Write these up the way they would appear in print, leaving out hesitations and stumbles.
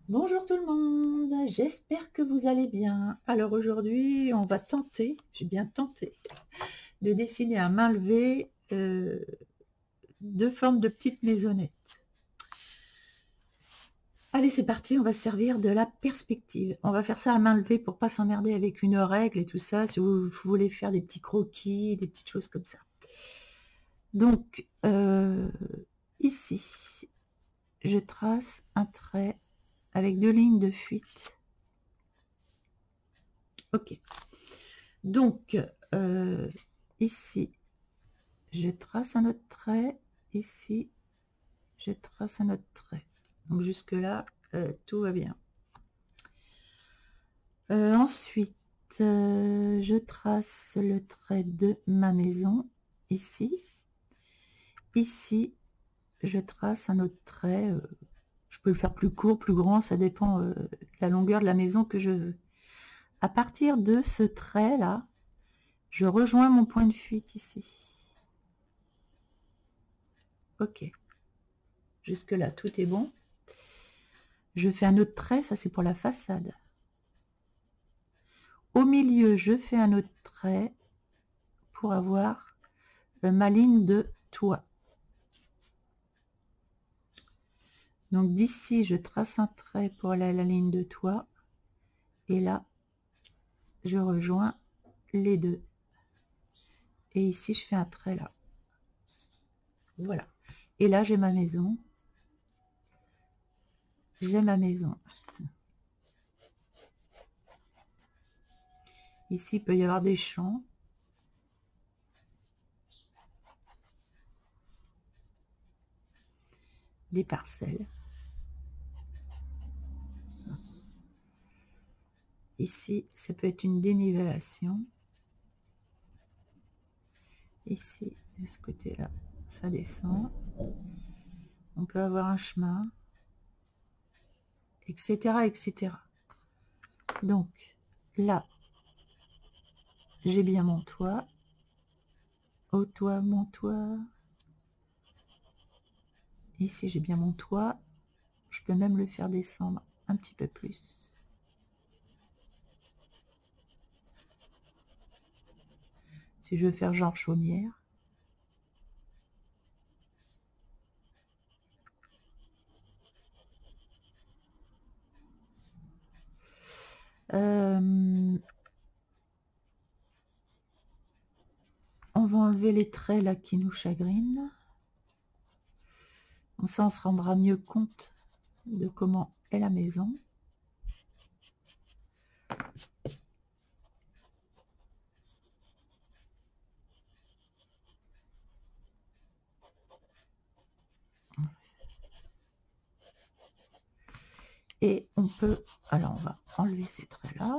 Bonjour tout le monde, j'espère que vous allez bien. Alors aujourd'hui, on va tenter, j'ai bien tenté, de dessiner à main levée deux formes de petites maisonnettes. Allez, c'est parti, on va se servir de la perspective. On va faire ça à main levée pour pas s'emmerder avec une règle et tout ça, si vous voulez faire des petits croquis, des petites choses comme ça. Donc, ici, je trace un trait avec deux lignes de fuite. Ok. Donc, ici, je trace un autre trait. Ici, je trace un autre trait. Donc, jusque-là, tout va bien. Ensuite, je trace le trait de ma maison, ici. Ici, je trace un autre trait. Je peux le faire plus court, plus grand, ça dépend de la longueur de la maison que je veux. À partir de ce trait-là, je rejoins mon point de fuite ici. Ok. Jusque-là, tout est bon. Je fais un autre trait, ça c'est pour la façade. Au milieu, je fais un autre trait pour avoir ma ligne de toit. Donc d'ici, je trace un trait pour aller à la ligne de toit. Et là, je rejoins les deux. Et ici, je fais un trait là. Voilà. Et là, j'ai ma maison. J'ai ma maison. Ici, il peut y avoir des champs. Des parcelles. Ici, ça peut être une dénivellation. Ici, de ce côté-là, ça descend. On peut avoir un chemin, etc., etc. Donc, là, j'ai bien mon toit. Au toit, mon toit. Ici, j'ai bien mon toit. Je peux même le faire descendre un petit peu plus. Si je veux faire genre chaumière. On va enlever les traits là qui nous chagrinent. Comme ça, on se rendra mieux compte de comment est la maison. Et on peut, alors on va enlever ces traits là.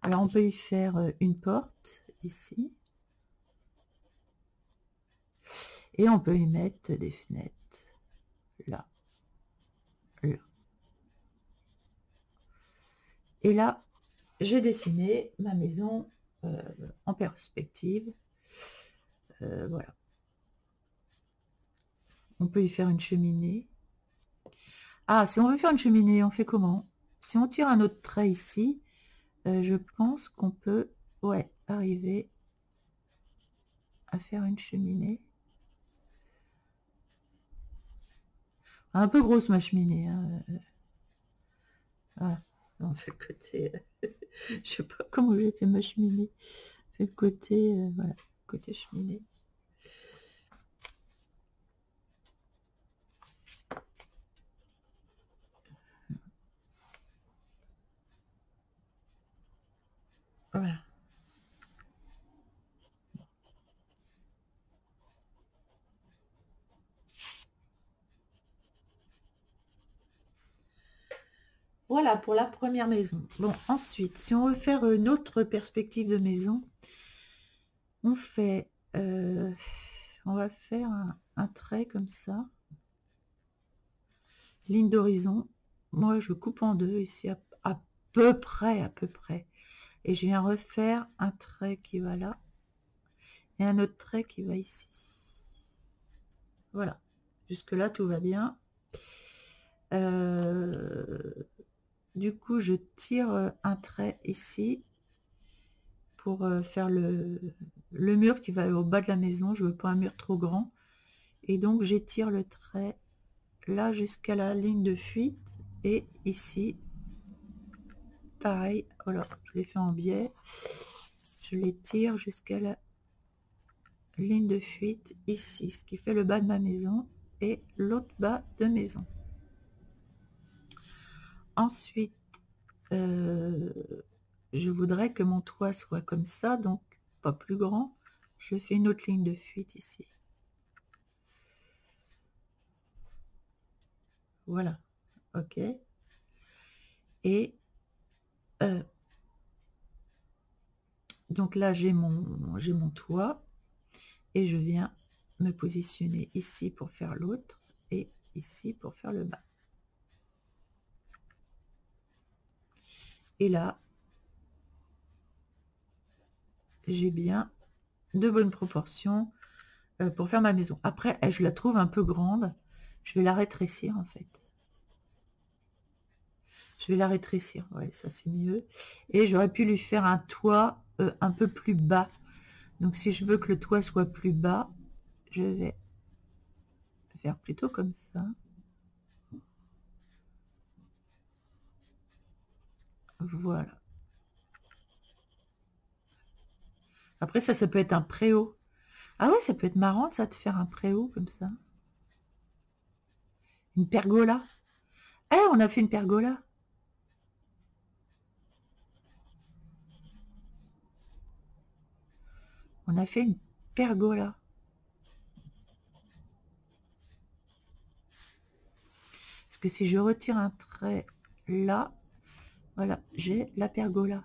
Alors on peut y faire une porte ici. Et on peut y mettre des fenêtres là, là. Et là, j'ai dessiné ma maison en perspective. Voilà. On peut y faire une cheminée. Ah, si on veut faire une cheminée, on fait comment? Si on tire un autre trait ici, je pense qu'on peut, ouais, arriver à faire une cheminée. Un peu grosse ma cheminée. Hein. Voilà. On fait le côté. Je sais pas comment j'ai fait ma cheminée. On fait le côté, voilà, côté cheminée. Voilà. Voilà pour la première maison. Bon, ensuite, si on veut faire une autre perspective de maison, on fait, on va faire un trait comme ça, ligne d'horizon. Moi, je coupe en deux ici à peu près, et je viens refaire un trait qui va là et un autre trait qui va ici. Voilà, jusque là tout va bien. Du coup, je tire un trait ici pour faire le mur qui va au bas de la maison. Je veux pas un mur trop grand. Et donc, j'étire le trait là jusqu'à la ligne de fuite. Et ici, pareil. Voilà, je l'ai fait en biais. Je l'étire jusqu'à la ligne de fuite ici, ce qui fait le bas de ma maison et l'autre bas de maison. Ensuite, je voudrais que mon toit soit comme ça, donc pas plus grand. Je fais une autre ligne de fuite ici. Voilà, ok. Et donc là, j'ai mon toit et je viens me positionner ici pour faire l'autre et ici pour faire le bas. Et là, j'ai bien de bonnes proportions pour faire ma maison. Après, je la trouve un peu grande. Je vais la rétrécir en fait. Je vais la rétrécir, ouais, ça c'est mieux. Et j'aurais pu lui faire un toit un peu plus bas. Donc si je veux que le toit soit plus bas, je vais faire plutôt comme ça. Voilà. Après ça peut être un préau. Ah ouais, ça peut être marrant ça de faire un préau comme ça. Une pergola. Eh, on a fait une pergola. On a fait une pergola. Parce que si je retire un trait là, voilà, j'ai la pergola.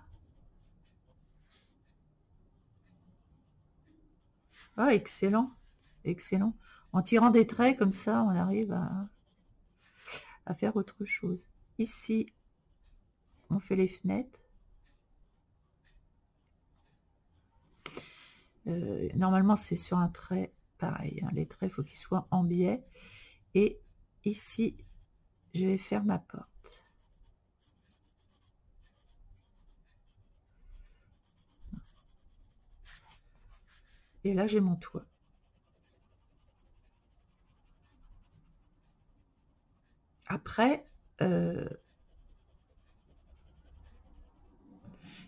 Ah, excellent. Excellent. En tirant des traits comme ça, on arrive à faire autre chose. Ici, on fait les fenêtres. Normalement, c'est sur un trait pareil. Hein, les traits, il faut qu'ils soient en biais. Et ici, je vais faire ma porte. Et là, j'ai mon toit. Après,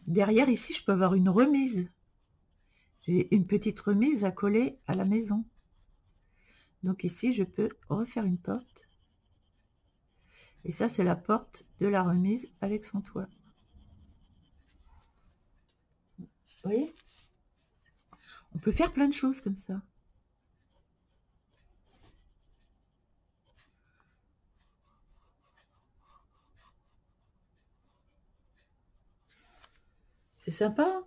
derrière, ici, je peux avoir une remise. J'ai une petite remise à coller à la maison. Donc ici, je peux refaire une porte. Et ça, c'est la porte de la remise avec son toit. Vous voyez? On peut faire plein de choses comme ça. C'est sympa.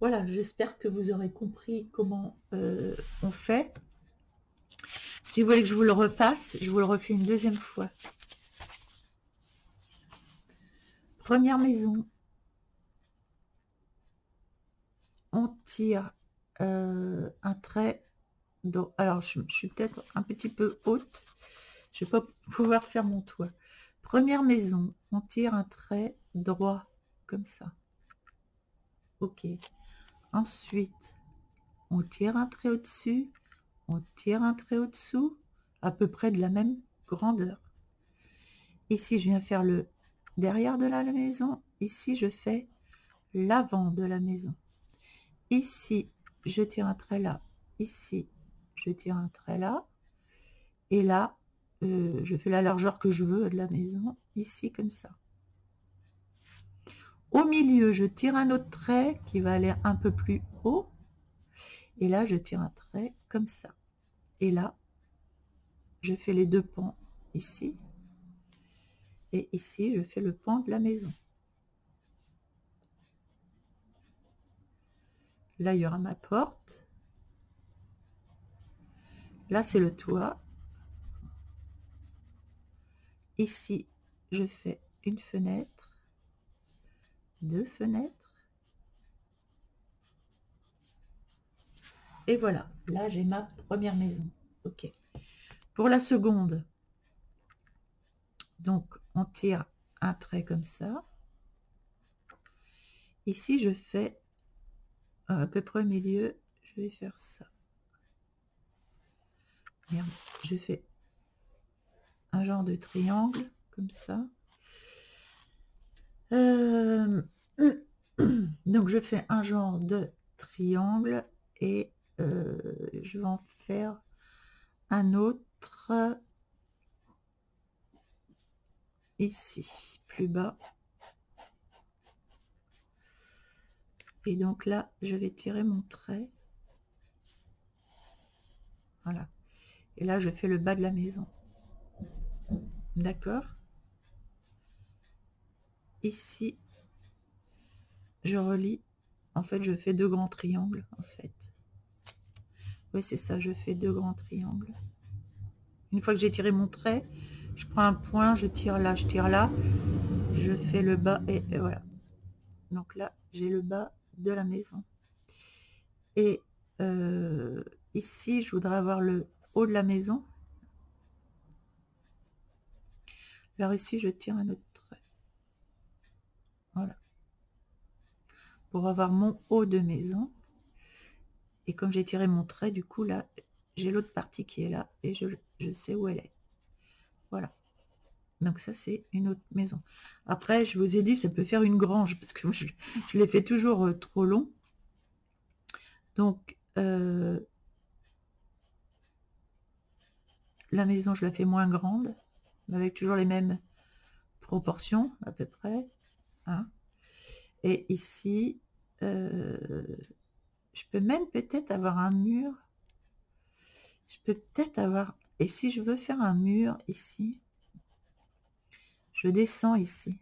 Voilà, j'espère que vous aurez compris comment on fait. Si vous voulez que je vous le refasse, je vous le refais une deuxième fois. Première maison. On tire un trait. Alors, je suis peut-être un petit peu haute. Je ne vais pas pouvoir faire mon toit. Première maison, on tire un trait droit, comme ça. Ok. Ensuite, on tire un trait au-dessus, on tire un trait au-dessous, à peu près de la même grandeur. Ici, je viens faire le derrière de la maison. Ici, je fais l'avant de la maison. Ici, je tire un trait là. Ici, je tire un trait là. Et là, je fais la largeur que je veux de la maison. Ici, comme ça. Au milieu, je tire un autre trait qui va aller un peu plus haut. Et là, je tire un trait comme ça. Et là, je fais les deux pans ici. Et ici, je fais le pan de la maison. Là, il y aura ma porte. Là, c'est le toit. Ici, je fais une fenêtre, deux fenêtres. Et voilà, là, j'ai ma première maison. Ok. Pour la seconde, donc on tire un trait comme ça. Ici, je fais à peu près au milieu, je vais faire ça. Merde, je fais un genre de triangle comme ça. Donc je fais un genre de triangle et je vais en faire un autre ici, plus bas. Et donc là, je vais tirer mon trait. Voilà. Et là, je fais le bas de la maison. D'accord? Ici, je relie. En fait, je fais deux grands triangles, en fait. Oui, c'est ça, je fais deux grands triangles. Une fois que j'ai tiré mon trait, je prends un point, je tire là, je fais le bas et voilà. Donc là, j'ai le bas de la maison. Et ici, je voudrais avoir le haut de la maison. Alors ici, je tire un autre trait. Voilà. Pour avoir mon haut de maison. Et comme j'ai tiré mon trait, du coup, là, j'ai l'autre partie qui est là. Et je sais où elle est. Voilà. Donc ça, c'est une autre maison. Après, je vous ai dit, ça peut faire une grange. Parce que moi, je les fais toujours trop long. Donc, la maison, je la fais moins grande. Avec toujours les mêmes proportions, à peu près. Hein. Et ici, je peux même peut-être avoir un mur. Je peux peut-être avoir... Et si je veux faire un mur ici, je descends ici.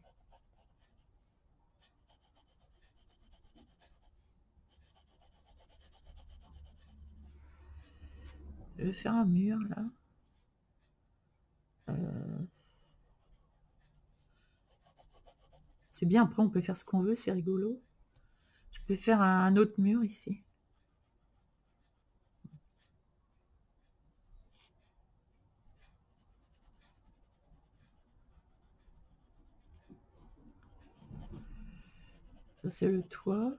Je vais faire un mur, là. C'est bien, après on peut faire ce qu'on veut, c'est rigolo. Je peux faire un autre mur ici. Ça, c'est le toit.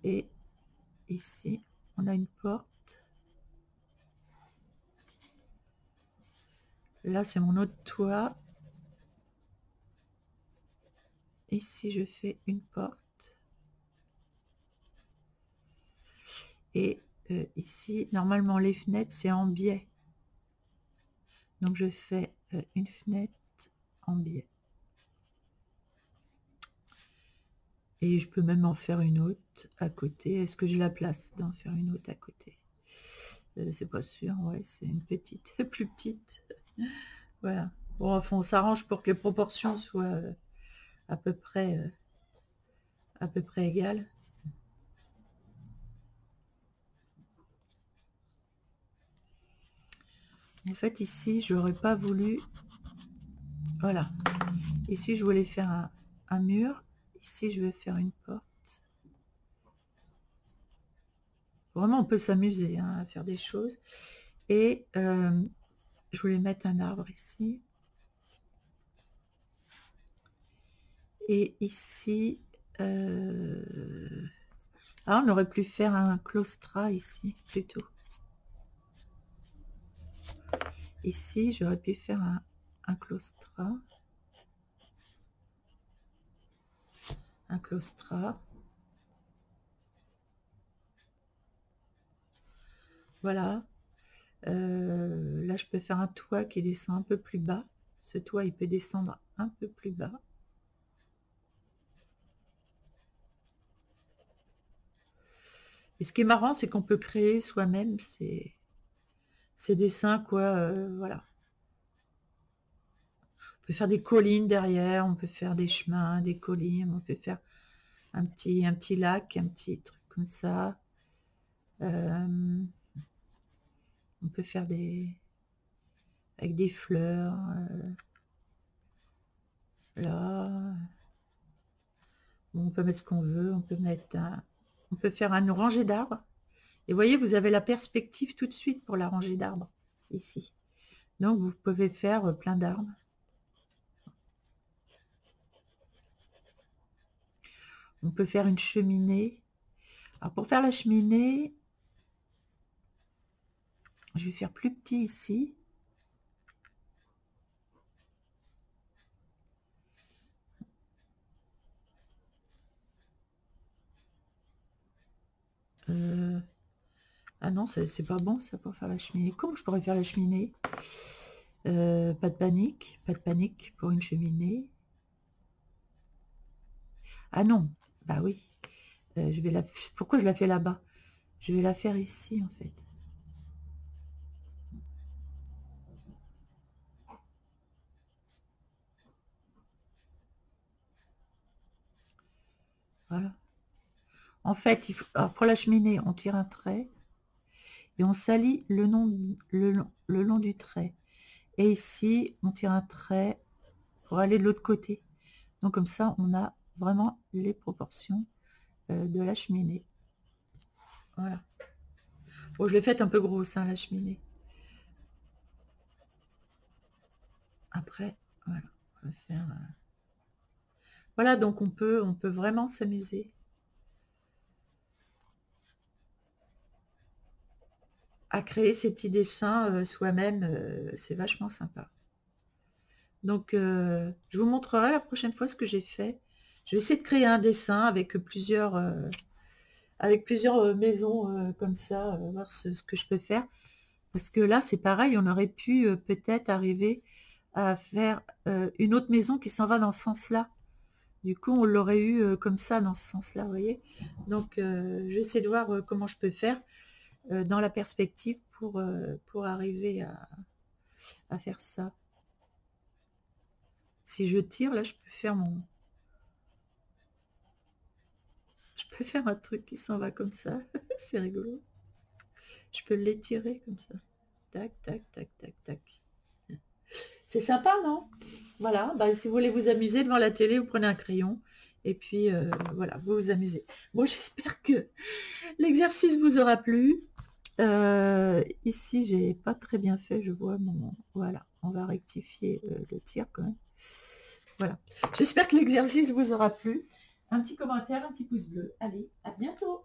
Et ici, on a une porte. Là, c'est mon autre toit. Ici, je fais une porte. Et ici, normalement, les fenêtres, c'est en biais. Donc, je fais une fenêtre en biais. Et je peux même en faire une autre à côté. Est-ce que j'ai la place d'en faire une autre à côté? C'est pas sûr, ouais, c'est une petite, plus petite. Voilà. Bon, enfin, on s'arrange pour que les proportions soient à peu près égales. En fait, ici, j'aurais pas voulu... Voilà. Ici, je voulais faire un mur. Ici, je vais faire une porte. Vraiment, on peut s'amuser hein, à faire des choses. Et je voulais mettre un arbre ici. Et ici, ah, on aurait pu faire un claustrat ici, plutôt. Ici, j'aurais pu faire un claustrat. Un claustrat. Voilà. Là, je peux faire un toit qui descend un peu plus bas. Ce toit, il peut descendre un peu plus bas. Et ce qui est marrant, c'est qu'on peut créer soi-même ces dessins, quoi. Voilà. On peut faire des collines derrière, on peut faire des chemins, des collines, on peut faire un petit lac, un petit truc comme ça. On peut faire avec des fleurs. Là. Bon, on peut mettre ce qu'on veut, on peut mettre on peut faire une rangée d'arbres Et vous voyez, vous avez la perspective tout de suite pour la rangée d'arbres, ici. Donc, vous pouvez faire plein d'arbres. On peut faire une cheminée. Alors, pour faire la cheminée, je vais faire plus petit ici. Ah non, c'est pas bon ça pour faire la cheminée. Comment je pourrais faire la cheminée? Pas de panique pour une cheminée. Ah non, bah oui. Je vais Pourquoi je la fais là-bas? Je vais la faire ici en fait. Voilà. En fait, alors pour la cheminée, on tire un trait et on salit le long du trait. Et ici, on tire un trait pour aller de l'autre côté. Donc comme ça, on a vraiment les proportions de la cheminée. Voilà. Bon, je l'ai faite un peu grosse, hein, la cheminée. Après, voilà, on va faire... Voilà, donc on peut vraiment s'amuser à créer ces petits dessins soi-même. C'est vachement sympa. Donc, je vous montrerai la prochaine fois ce que j'ai fait. Je vais essayer de créer un dessin avec plusieurs maisons comme ça, voir ce que je peux faire. Parce que là, c'est pareil, on aurait pu peut-être arriver à faire une autre maison qui s'en va dans ce sens-là. Du coup, on l'aurait eu comme ça, dans ce sens-là, vous voyez. Donc, je vais essayer de voir comment je peux faire dans la perspective pour arriver à faire ça. Si je tire, là, je peux faire Je peux faire un truc qui s'en va comme ça. C'est rigolo. Je peux l'étirer comme ça. Tac, tac, tac, tac, tac. C'est sympa, non? Voilà, bah, si vous voulez vous amuser devant la télé, vous prenez un crayon. Et puis, voilà, vous vous amusez. Bon, j'espère que l'exercice vous aura plu. Ici, j'ai pas très bien fait, je vois mon... Voilà, on va rectifier le tir quand même. Voilà. J'espère que l'exercice vous aura plu. Un petit commentaire, un petit pouce bleu. Allez, à bientôt!